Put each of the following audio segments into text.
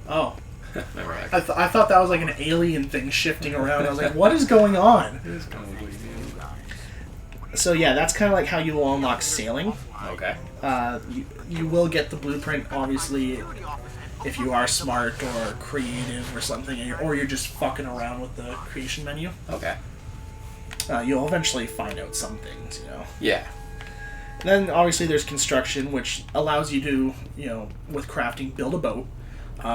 Oh. Remember that? I thought that was like an alien thing shifting around. I was like, what is going on? So yeah, that's kind of like how you will unlock sailing. Okay. You will get the blueprint, obviously, if you are smart or creative or something, or you're just fucking around with the creation menu. Okay. You'll eventually find out some things, you know. Yeah. Then obviously there's construction, which allows you to, you know, with crafting, build a boat.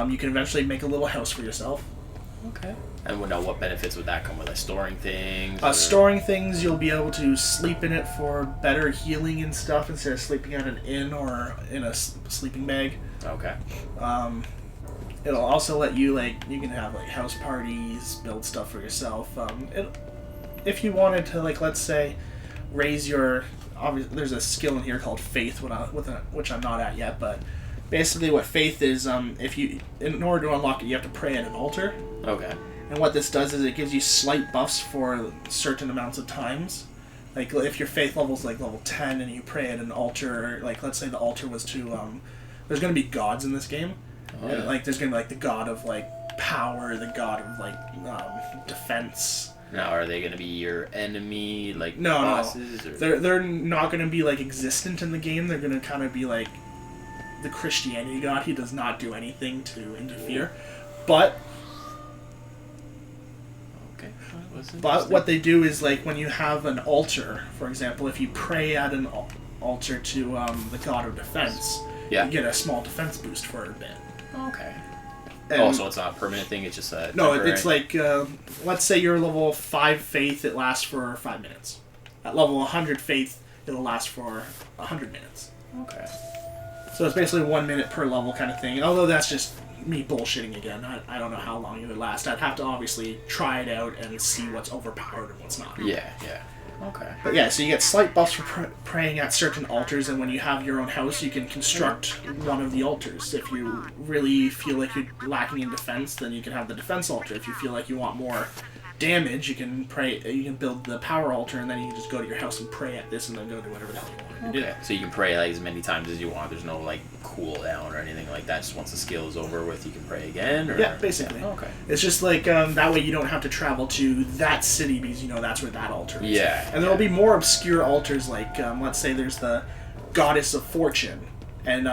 You can eventually make a little house for yourself. Okay. And what benefits would that come with? Like storing things? Storing things, you'll be able to sleep in it for better healing and stuff instead of sleeping at an inn or in a sleeping bag. Okay. It'll also let you, like, you can have, like, house parties, build stuff for yourself. If you wanted to, like, let's say, raise your... Obviously, there's a skill in here called Faith, which I'm not at yet, but basically what Faith is, in order to unlock it, you have to pray at an altar. Okay. And what this does is it gives you slight buffs for certain amounts of times. Like, if your faith level's like level 10 and you pray at an altar, like, let's say the altar was to, there's going to be gods in this game. Oh, and, yeah. like, there's going to be, like, the god of, like, power, the god of, like, defense. Now, are they going to be your enemy, like, No, bosses? no. Or? They're not going to be, like, existent in the game. They're going to kind of be, like, the Christianity god. He does not do anything to interfere. But... But what they do is, like, when you have an altar, for example, if you pray at an altar to the god of defense, yeah. you get a small defense boost for a bit. Okay. And so it's not a permanent thing, it's just a no, temporary? it's like, let's say you're level 5 faith, it lasts for 5 minutes. At level 100 faith, it'll last for 100 minutes. Okay. So it's basically 1 minute per level kind of thing, although that's just me bullshitting again. I don't know how long it would last. I'd have to obviously try it out and see what's overpowered and what's not. Yeah. Okay. But yeah, so you get slight buffs for praying at certain altars, and when you have your own house, you can construct one of the altars. If you really feel like you're lacking in defense, then you can have the defense altar. If you feel like you want more damage, you can build the power altar, and then you can just go to your house and pray at this, and then go do whatever the hell you want to do. So you can pray like as many times as you want. There's no like cooldown or anything like that. Just once the skill is over with, you can pray again. Or? Yeah, basically. Yeah. Okay. It's just like that way you don't have to travel to that city because you know that's where that altar is. Yeah. And there'll be more obscure altars, like let's say there's the goddess of fortune, and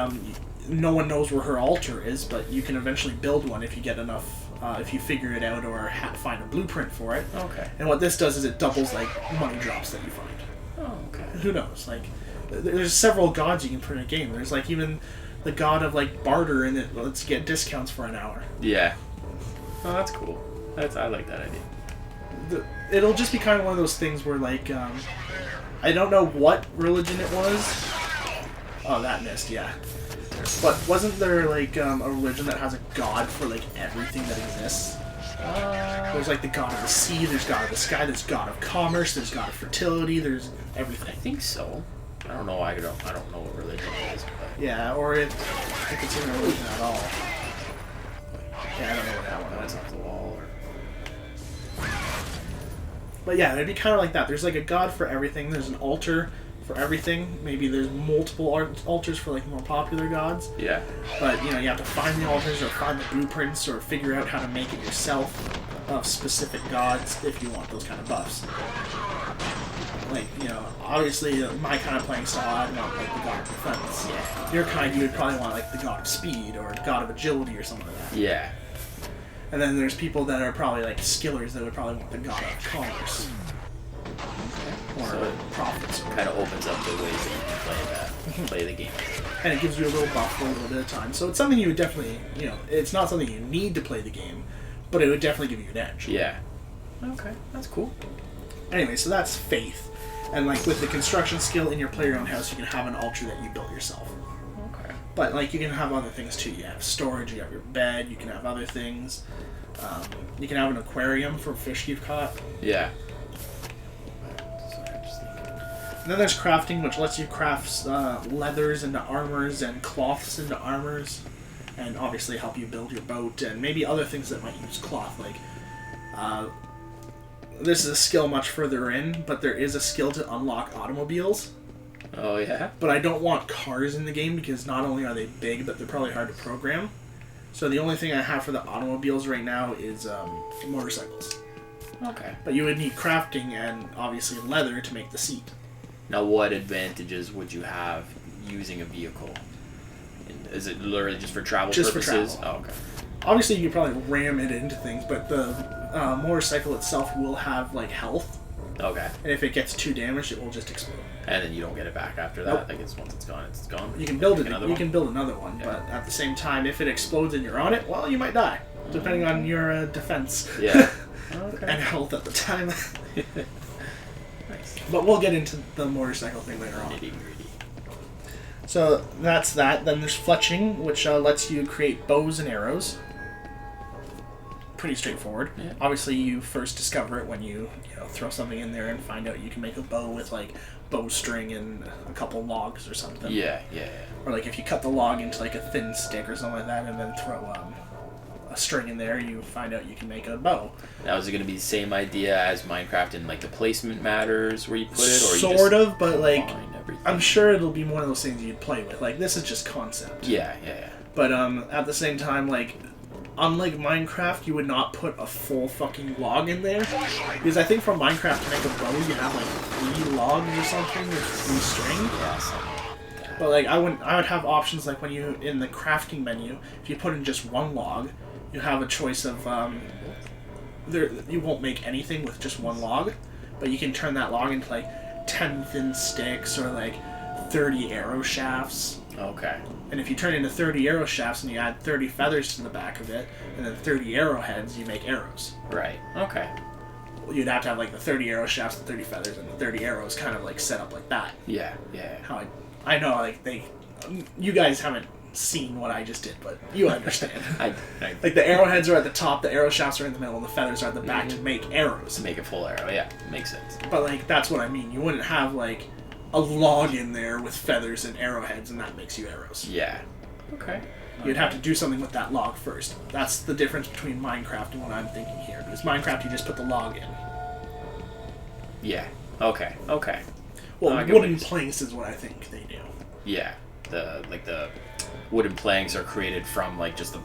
no one knows where her altar is, but you can eventually build one if you get enough. If you figure it out or find a blueprint for it. Okay. And what this does is it doubles like money drops that you find. Oh, okay. Who knows? Like, there's several gods you can put in a game. There's like even the god of like barter, and it lets you get discounts for an hour. Yeah. Oh, that's cool. I like that idea. It'll just be kind of one of those things where like I don't know what religion it was. Oh, that missed. Yeah. But wasn't there like a religion that has a god for like everything that exists? There's like the god of the sea, there's god of the sky, there's god of commerce, there's god of fertility, there's everything. I think so. I don't know. I don't know what religion it is. But... Yeah, or if it's even a religion at all. Yeah, I don't know what that one That's is. off the wall. Or... But yeah, it'd be kind of like that. There's like a god for everything. There's an altar for everything. Maybe there's multiple altars for like more popular gods. Yeah. But you know, you have to find the altars or find the blueprints or figure out how to make it yourself of specific gods if you want those kind of buffs. Like, you know, obviously my kind of playing style, I'd want like the god of defense. Yeah. Your kind, you would probably want like the god of speed or god of agility or something like that. Yeah. And then there's people that are probably like skillers that would probably want the god of commerce. Or So profits. Kind of opens up the ways that you can play the game. And it gives you a little buff for a little bit of time. So it's something you would definitely, you know, it's not something you need to play the game, but it would definitely give you an edge. Yeah. Okay, that's cool. Anyway, so that's Faith. And like with the construction skill in your player-owned house, you can have an altar that you built yourself. Okay. But like you can have other things too. You have storage, you have your bed, you can have other things. You can have an aquarium for fish you've caught. Yeah. And then there's crafting, which lets you craft leathers into armors and cloths into armors, and obviously help you build your boat and maybe other things that might use cloth. Like, this is a skill much further in, but there is a skill to unlock automobiles. Oh yeah. But I don't want cars in the game because not only are they big, but they're probably hard to program. So the only thing I have for the automobiles right now is motorcycles. Okay. But you would need crafting and obviously leather to make the seat. Now, what advantages would you have using a vehicle? Is it literally just for travel purposes? For travel. Oh, okay. Obviously, you could probably ram it into things, but the motorcycle itself will have like health. Okay. And if it gets too damaged, it will just explode. And then you don't get it back after that. Nope. Like once it's gone, it's gone. You can build it. Another You one? can build another one, Yeah. but at the same time, if it explodes and you're on it, well, you might die, depending on your defense. Yeah. Okay. And health at the time. Nice. But we'll get into the motorcycle thing later on. Nitty gritty. So that's that. Then there's fletching, which lets you create bows and arrows. Pretty straightforward. Yeah. Obviously, you first discover it when you throw something in there and find out you can make a bow with like bowstring and a couple logs or something. Yeah. Or like if you cut the log into like a thin stick or something like that, and then throw a string in there, you find out you can make a bow. Now, is it going to be the same idea as Minecraft in like the placement matters where you put it, or Sort you just of, but like find everything? I'm sure it'll be one of those things you'd play with. Like this is just concept. Yeah. But at the same time, like, unlike Minecraft, you would not put a full fucking log in there. Because I think for Minecraft to make a bow, you have like 3 logs or something with 3 string. Yeah. Something like that. But like I would have options like when you in the crafting menu, if you put in just 1 log, you have a choice of you won't make anything with just 1 log, but you can turn that log into like 10 thin sticks or like 30 arrow shafts. Okay. And if you turn it into 30 arrow shafts and you add 30 feathers to the back of it, and then 30 arrowheads, you make arrows. Right. Okay. You'd have to have like the 30 arrow shafts, the 30 feathers, and the 30 arrows kind of like set up like that. Yeah. How I know like you guys haven't seen what I just did, but you understand. I Like the arrowheads are at the top, the arrow shafts are in the middle, and the feathers are at the back to make arrows. to make a full arrow. Yeah, makes sense. But like that's what I mean. You wouldn't have like a log in there with feathers and arrowheads, and that makes you arrows. Yeah. Okay. You'd have to do something with that log first. That's the difference between Minecraft and what I'm thinking here. Because Minecraft, you just put the log in. Yeah. Okay. Well, I get wooden what you're planks is what I think they do. Yeah. The wooden planks are created from like just the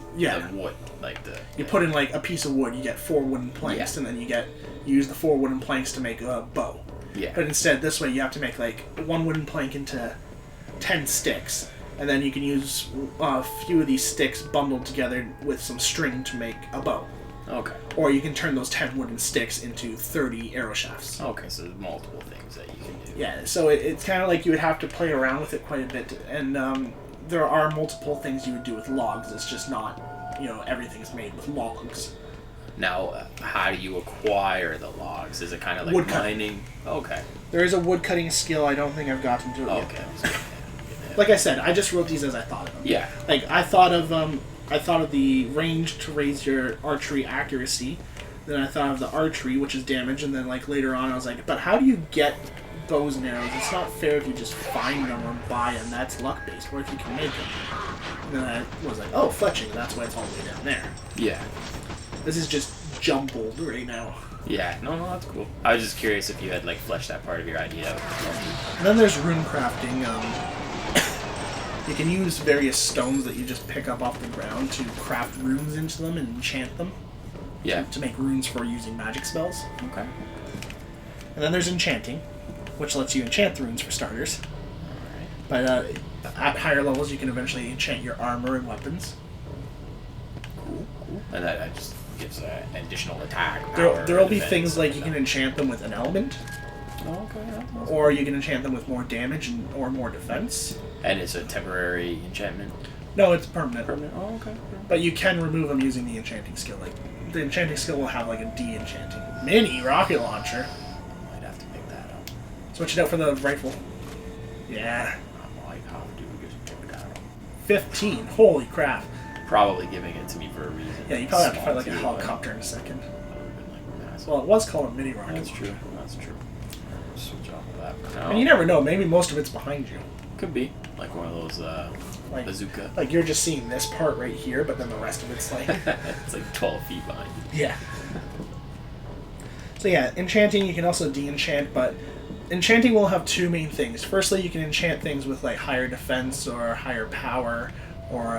wood, like the. You put in like a piece of wood, you get 4 wooden planks, and then you use the 4 wooden planks to make a bow. Yeah. But instead, this way, you have to make like 1 wooden plank into 10 sticks, and then you can use a few of these sticks bundled together with some string to make a bow. Okay. Or you can turn those 10 wooden sticks into 30 arrow shafts. Okay, so there's multiple things that you can do. Yeah, so it's kind of like you would have to play around with it quite a bit, and there are multiple things you would do with logs. It's just not, everything's made with logs. Now, how do you acquire the logs? Is it kind of like Woodcutting. mining? Okay. There is a wood cutting skill. I don't think I've gotten to it yet. Okay. Like I said, I just wrote these as I thought of them. Yeah. Like I thought of the range to raise your archery accuracy. Then I thought of the archery, which is damage, and then like later on I was like, but how do you get bows and arrows? It's not fair if you just find them or buy them. That's luck based. What if you can make them? And then I was like, oh, fletching. That's why it's all the way down there. Yeah. This is just jumbled right now. Yeah. No, that's cool. I was just curious if you had like fleshed that part of your idea out. And then there's rune crafting. You can use various stones that you just pick up off the ground to craft runes into them and enchant them. Yeah. To make runes for using magic spells. Okay. And then there's enchanting, which lets you enchant the runes for starters. But at higher levels, you can eventually enchant your armor and weapons. Cool. And that just gives an additional attack. There'll be things like you can enchant them with an element, Okay. or you can enchant them with more damage or more defense. And it's a temporary enchantment. No, it's permanent. Permanent. Oh, okay. But you can remove them using the enchanting skill. Like the enchanting skill will have like a de-enchanting mini rocket launcher. Might have to pick that up. Switch it out for the rifle. Yeah. I'm like, how do we just check that out? 15. Holy crap. Probably giving it to me for a reason. Yeah, you probably have to Small fight like a too, helicopter in a second. but that would've been, like, massive. Well, it was called a mini rocket. That's true. Switch off of that for now. And you never know. Maybe most of it's behind you. Could be like one of those Like, bazooka. Like you're just seeing this part right here, but then the rest of it's like... It's like 12 feet behind you. Yeah. So yeah, enchanting you can also de-enchant, but enchanting will have 2 main things. Firstly, you can enchant things with like higher defense or higher power or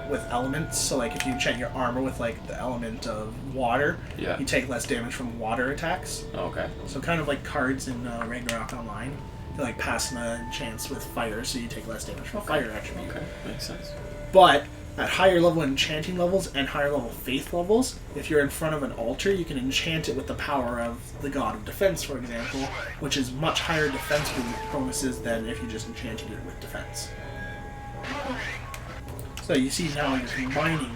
with elements. So like if you enchant your armor with like the element of water, Yeah. you take less damage from water attacks. Okay. So kind of like cards in Ragnarok Online. You like pass the enchants with fire, so you take less damage from fire attribute. Okay, makes sense. But at higher level enchanting levels and higher level faith levels, if you're in front of an altar, you can enchant it with the power of the god of defense, for example, which is much higher defense bonuses than if you just enchanted it with defense. So you see now you're combining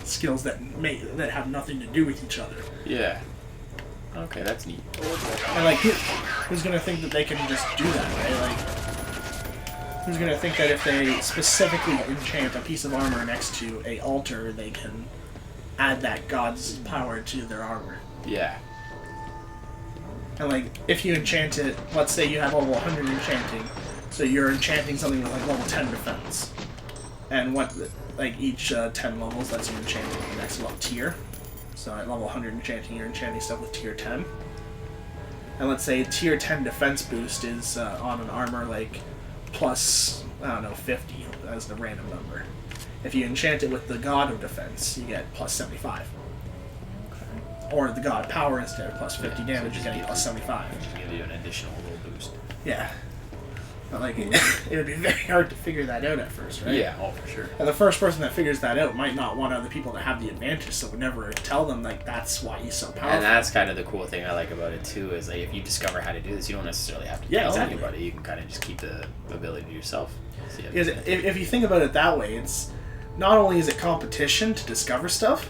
skills that have nothing to do with each other. Yeah. Okay, that's neat. And like, who's gonna think that they can just do that, right? Like, who's gonna think that if they specifically enchant a piece of armor next to a altar, they can add that god's power to their armor? Yeah. And like, if you enchant it, let's say you have level 100 enchanting, so you're enchanting something with like level 10 defense, and like each 10 levels lets you enchant the next level tier. So at level 100 enchanting, you're enchanting stuff with tier 10. And let's say tier 10 defense boost is on an armor like plus, I don't know, 50 as the random number. If you enchant it with the god of defense, you get plus 75. Okay. Or the god of power instead of plus 50 damage, so you get plus 75. Just give you an additional little boost. Yeah. But like, it would be very hard to figure that out at first, right? Yeah, oh for sure. And the first person that figures that out might not want other people to have the advantage, so we never tell them like that's why he's so powerful. And that's kind of the cool thing I like about it too, is like if you discover how to do this, you don't necessarily have to tell anybody. You can kind of just keep the ability to yourself. Because if you think about it that way, it's not only is it competition to discover stuff,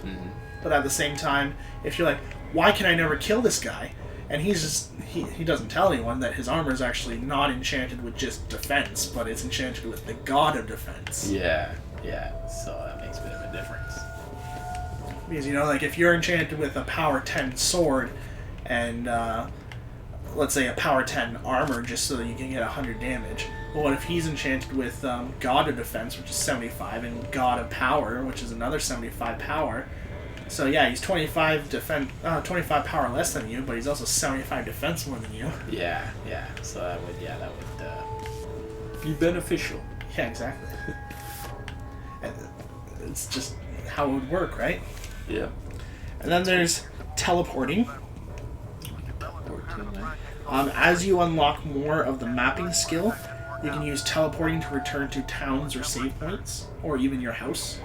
but at the same time, if you're like, why can I never kill this guy? And he's just, he doesn't tell anyone that his armor is actually not enchanted with just defense, but it's enchanted with the god of defense. Yeah, so that makes a bit of a difference. Because, you know, like if you're enchanted with a power 10 sword and, let's say a power 10 armor just so that you can get 100 damage, well, what if he's enchanted with god of defense, which is 75, and god of power, which is another 75 power? So yeah, he's 25 power less than you, but he's also 75 defense more than you. Yeah. So that would be beneficial. Yeah, exactly. And it's just how it would work, right? Yeah. And then there's teleporting. As you unlock more of the mapping skill, you can use teleporting to return to towns or save points, or even your house.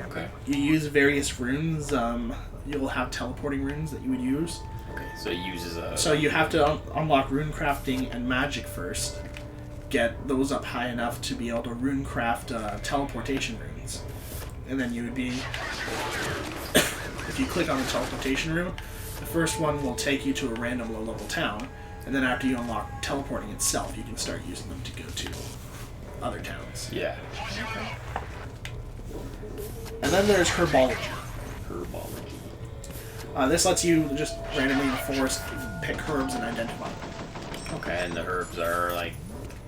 Okay. You use various runes. You'll have teleporting runes that you would use. Okay, so it uses a... So you have to unlock rune crafting and magic first. Get those up high enough to be able to rune craft teleportation runes. And then you would be... if you click on the teleportation rune, the first one will take you to a random low-level town. And then after you unlock teleporting itself, you can start using them to go to other towns. Yeah. And then there's herbology. This lets you just randomly in the forest pick herbs and identify them. Okay, and the herbs are like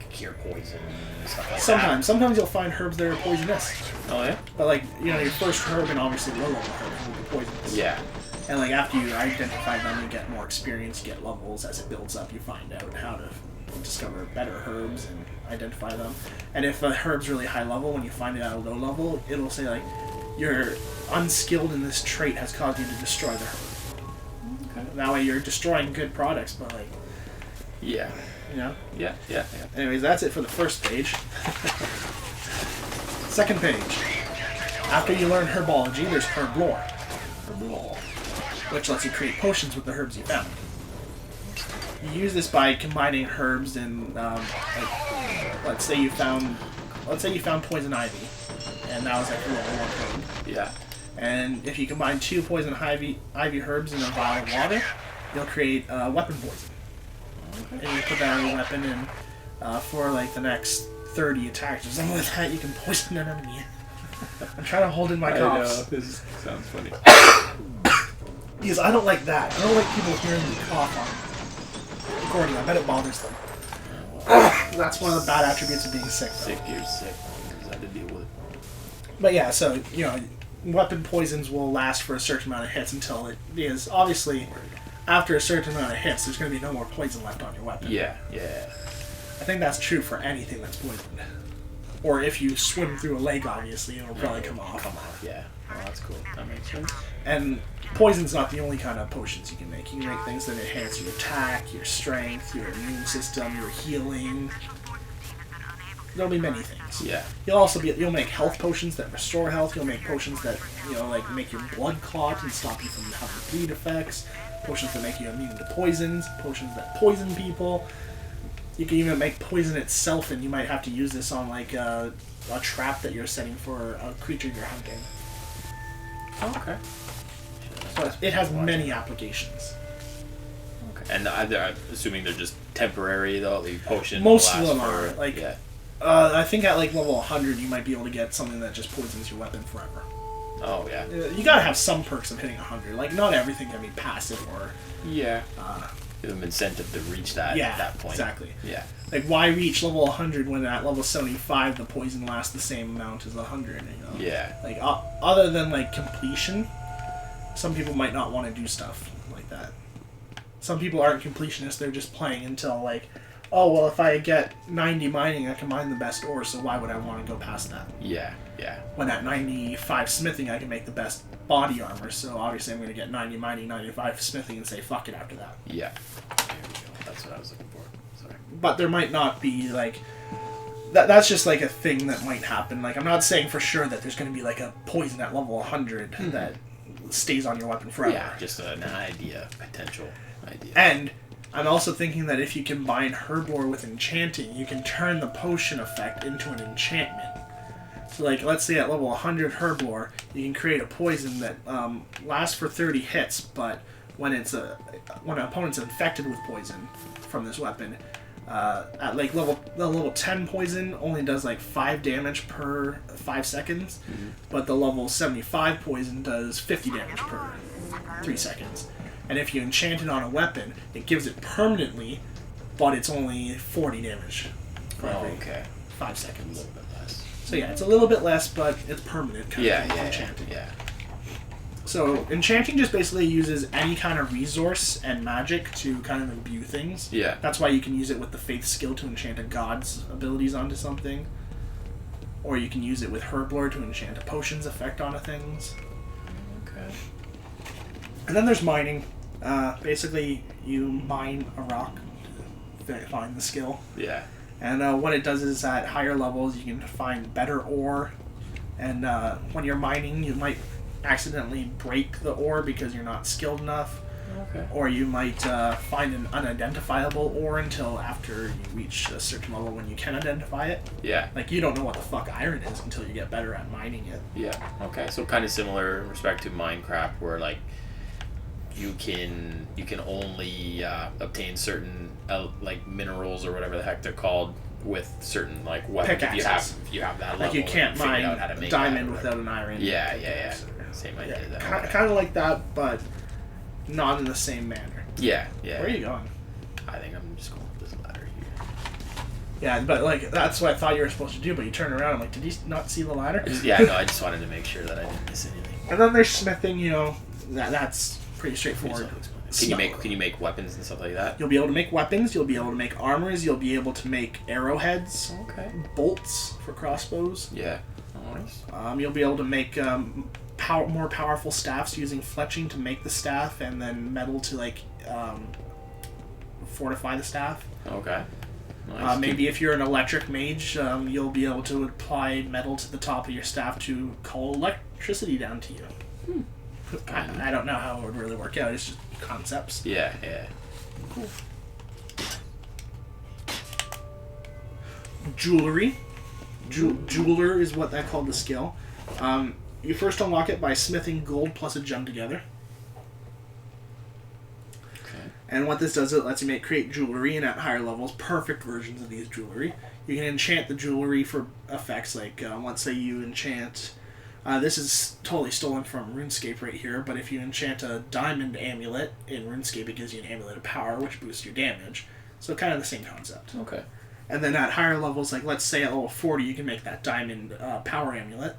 cure poison and stuff like Sometimes you'll find herbs that are poisonous. Oh yeah? But like, you know, your first herb and obviously low level herbs will be poisonous. Yeah. And like after you identify them, you get more experience, you get levels. As it builds up, you find out how to discover better herbs and identify them. And if a herb's really high level, when you find it at a low level, it'll say like, you're unskilled in this trait has caused you to destroy the herb. Okay. That way you're destroying good products, but like... Yeah. You know? Yeah. Anyways, that's it for the first page. Second page. After you learn herbology, there's herb lore. Which lets you create potions with the herbs you found. You use this by combining herbs and, like, let's say you found poison ivy, and that was like a level 1 herb. Yeah. And if you combine 2 poison ivy herbs in a vial of water, you'll create weapon poison. Okay. And you put that on your weapon, and for like the next 30 attacks or something like that, you can poison an enemy. I'm trying to hold in my coughs. I know, this sounds funny. Because I don't like that. I don't like people hearing me cough on recording. I bet it bothers them. That's one of the bad attributes of being sick, though. You're sick. You have to deal with it. But yeah, so, you know, weapon poisons will last for a certain amount of hits until it... Because, obviously, after a certain amount of hits, there's going to be no more poison left on your weapon. Yeah. I think that's true for anything that's poisoned. Or if you swim through a lake, obviously, it'll probably come off. Yeah. Oh, that's cool. That makes sense. And poison's not the only kind of potions you can make. You can make things that enhance your attack, your strength, your immune system, your healing. There'll be many things. Yeah. You'll make health potions that restore health. You'll make potions that, like make your blood clot and stop you from having bleed effects. Potions that make you immune to poisons. Potions that poison people. You can even make poison itself, and you might have to use this on like a trap that you're setting for a creature you're hunting. Okay. So it has many applications. Okay. And I'm assuming they're just temporary though. The potion. Most of them are I think at like level 100 you might be able to get something that just poisons your weapon forever. Oh yeah. You gotta have some perks of hitting 100. Like not everything can be passive or. Yeah. Give them incentive to reach that at that point. Exactly. Yeah. Like why reach level 100 when at level 75 the poison lasts the same amount as 100? Yeah. Like other than like completion, some people might not want to do stuff like that. Some people aren't completionists. They're just playing until like. Oh, well, if I get 90 mining, I can mine the best ore, so why would I want to go past that? Yeah. When at 95 smithing, I can make the best body armor, so obviously I'm going to get 90 mining, 95 smithing, and say fuck it after that. Yeah. There we go. That's what I was looking for. Sorry. But there might not be, like... That's just, like, a thing that might happen. Like, I'm not saying for sure that there's going to be, like, a poison at level 100 that stays on your weapon forever. Yeah, just an idea. Potential idea. And... I'm also thinking that if you combine Herblore with Enchanting, you can turn the potion effect into an enchantment. So, like, let's say at level 100 Herblore, you can create a poison that lasts for 30 hits, but when an opponent's infected with poison from this weapon, at like level 10 poison only does like 5 damage per 5 seconds, but the level 75 poison does 50 damage per 3 seconds. And if you enchant it on a weapon, it gives it permanently, but it's only 40 damage for every 5 seconds. A little bit less. So yeah, it's a little bit less, but it's permanent kind of thing, enchanting. Yeah. So enchanting just basically uses any kind of resource and magic to kind of imbue things. Yeah. That's why you can use it with the faith skill to enchant a god's abilities onto something. Or you can use it with Herblore to enchant a potion's effect onto things. Okay. And then there's mining. Basically, you mine a rock to find the skill. Yeah. And what it does is at higher levels, you can find better ore. And when you're mining, you might accidentally break the ore because you're not skilled enough. Okay. Or you might find an unidentifiable ore until after you reach a certain level when you can identify it. Yeah. Like, you don't know what the fuck iron is until you get better at mining it. Yeah. Okay. So kind of similar in respect to Minecraft, where like you can only obtain certain like minerals or whatever the heck they're called with certain like weapons. Pickaxes. If you have that level, Like, you can't figure mine out how to a make diamond without an iron. Yeah. Same idea. Yeah, kind of like that, but not in the same manner. Yeah. Where are you going? I think I'm just going with this ladder here. Yeah, but like that's what I thought you were supposed to do, but you turn around. I'm like, did you not see the ladder? Yeah, no, I just wanted to make sure that I didn't miss anything. And then there's smithing. That's pretty straightforward. Can you make weapons and stuff like that? You'll be able to make weapons. You'll be able to make armors. You'll be able to make arrowheads. Okay. Bolts for crossbows. Yeah. Nice. You'll be able to make more powerful staffs using fletching to make the staff, and then metal to like fortify the staff. Okay. Nice. Maybe if you're an electric mage, you'll be able to apply metal to the top of your staff to call electricity down to you. I don't know how it would really work out. It's just concepts. Yeah. Cool. Jewelry. Jeweler is what I call the skill. You first unlock it by smithing gold plus a gem together. Okay. And what this does, it lets you create jewelry, and at higher levels, perfect versions of these jewelry. You can enchant the jewelry for effects like, let's say you enchant... this is totally stolen from RuneScape right here, but if you enchant a diamond amulet in RuneScape, it gives you an amulet of power, which boosts your damage. So kind of the same concept. Okay. And then at higher levels, like let's say at level 40, you can make that diamond power amulet.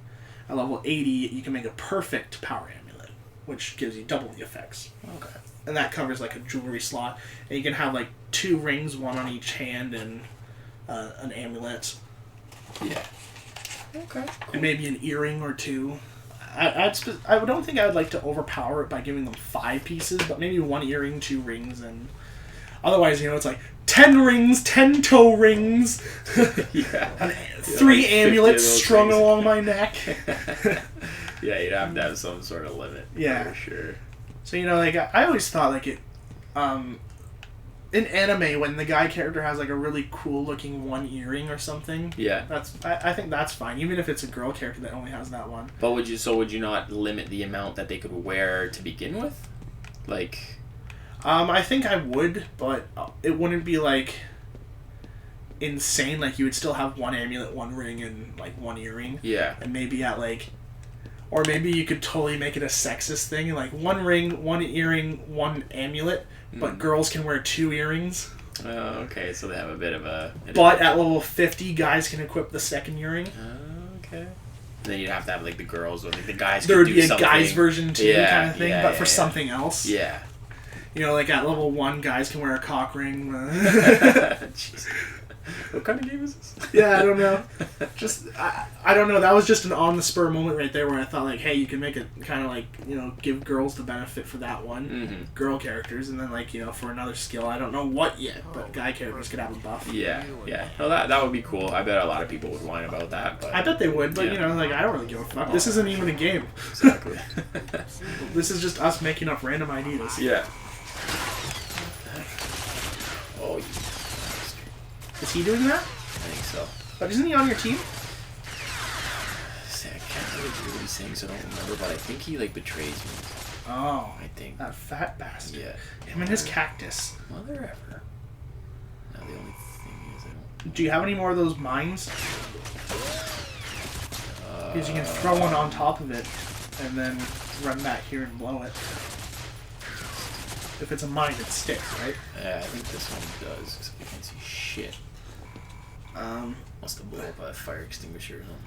At level 80, you can make a perfect power amulet, which gives you double the effects. Okay. And that covers like a jewelry slot. And you can have like 2 rings, one on each hand, and an amulet. Yeah. Okay. Cool. And maybe an earring or two. I don't think I would like to overpower it by giving them 5 pieces, but maybe 1 earring, 2 rings, and otherwise, it's like 10 rings, 10 toe rings, Yeah. 3 like amulets 50 of those strung things. along my neck. Yeah, you'd have to have some sort of limit. Yeah. For sure. So, like, I always thought, like, in anime, when the guy character has, like, a really cool-looking 1 earring or something, Yeah. I think that's fine, even if it's a girl character that only has that one. But would you not limit the amount that they could wear to begin with? Like... I think I would, but it wouldn't be, like, insane. Like, you would still have 1 amulet, 1 ring, and, like, 1 earring. Yeah. And maybe at, like... Or maybe you could totally make it a sexist thing, like 1 ring, 1 earring, 1 amulet, but girls can wear 2 earrings. Oh, okay, so they have a bit of a... But at level 50, guys can equip the 2nd earring. Okay. And then you'd have to have, like, the girls, or like, the guys There could would do be a something. guy's version too, kind of thing, yeah, but for yeah. something else. Yeah. Like at level 1, guys can wear a cock ring. Jeez. What kind of game is this? Yeah, I don't know. I don't know. That was just an on-the-spur moment right there where I thought, like, hey, you can make it kind of like, give girls the benefit for that one. Girl characters, and then, like, for another skill, I don't know what yet, but guy characters could have a buff. Yeah. No, that would be cool. I bet a lot of people would whine about that. But I bet they would, but, yeah. like, I don't really give a fuck. This isn't even a game. Exactly. This is just us making up random ideas. Yeah. Oh, you... Is he doing that? I think so. But isn't he on your team? See, I can't really do what he's saying, so I don't remember, but I think he, like, betrays me. Oh, I think. that fat bastard. Yeah. Him and his cactus. Mother ever. Now the only thing is I don't... Do you have any more of those mines? Because you can throw one on top of it and then run back here and blow it. If it's a mine, it sticks, right? Yeah, I think this one does, except you can't see shit. Must have blown up a fire extinguisher or something.